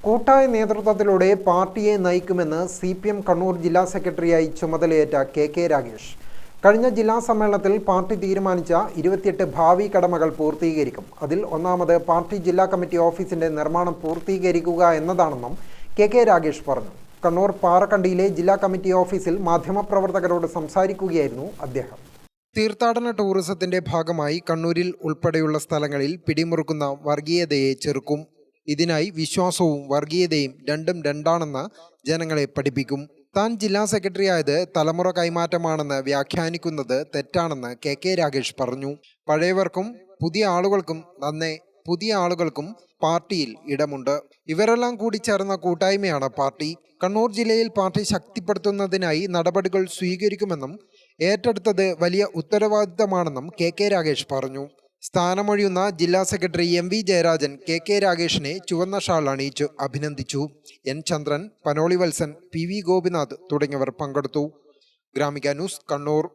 കൂട്ടായ നേതൃത്വത്തിലൂടെ പാർട്ടിയെ നയിക്കുമെന്ന് CPM കണ്ണൂർ ജില്ലാ സെക്രട്ടറിയായി ചുമതലയേറ്റ കെ രാഗേഷ്. കഴിഞ്ഞ ജില്ലാ സമ്മേളനത്തിൽ പാർട്ടി തീരുമാനിച്ച 28 ഭാവി കടമകൾ പൂർത്തീകരിക്കും. അതിൽ ഒന്നാമത് പാർട്ടി ജില്ലാ കമ്മിറ്റി ഓഫീസിന്റെ നിർമ്മാണം പൂർത്തീകരിക്കുക എന്നതാണെന്നും കെ രാഗേഷ് പറഞ്ഞു. കണ്ണൂർ പാറക്കണ്ടിയിലെ ജില്ലാ കമ്മിറ്റി ഓഫീസിൽ മാധ്യമപ്രവർത്തകരോട് സംസാരിക്കുകയായിരുന്നു അദ്ദേഹം. തീർത്ഥാടന ടൂറിസത്തിന്റെ ഭാഗമായി കണ്ണൂരിൽ ഉൾപ്പെടെയുള്ള സ്ഥലങ്ങളിൽ പിടിമുറുക്കുന്ന വർഗീയതയെ ചെറുക്കും. ഇതിനായി വിശ്വാസവും വർഗീയതയും രണ്ടും രണ്ടാണെന്ന് ജനങ്ങളെ പഠിപ്പിക്കും. താൻ ജില്ലാ സെക്രട്ടറി ആയത് തലമുറ കൈമാറ്റമാണെന്ന് വ്യാഖ്യാനിക്കുന്നത് തെറ്റാണെന്ന് കെ രാഗേഷ് പറഞ്ഞു. പഴയവർക്കും പുതിയ ആളുകൾക്കും പുതിയ ആളുകൾക്കും പാർട്ടിയിൽ ഇടമുണ്ട്. ഇവരെല്ലാം കൂടി ചേർന്ന കൂട്ടായ്മയാണ് പാർട്ടി. കണ്ണൂർ ജില്ലയിൽ പാർട്ടി ശക്തിപ്പെടുത്തുന്നതിനായി നടപടികൾ സ്വീകരിക്കുമെന്നും ഏറ്റെടുത്തത് വലിയ ഉത്തരവാദിത്തമാണെന്നും കെ രാഗേഷ് പറഞ്ഞു. സ്ഥാനമൊഴിയുന്ന ജില്ലാ സെക്രട്ടറി MV ജയരാജൻ കെ രാഗേഷിനെ ചുവന്ന ഷാൾ അണിയിച്ചു അഭിനന്ദിച്ചു. N ചന്ദ്രൻ, പനോളി വത്സൻ, PV ഗോപിനാഥ് തുടങ്ങിയവർ പങ്കെടുത്തു. ഗ്രാമിക ന്യൂസ്, കണ്ണൂർ.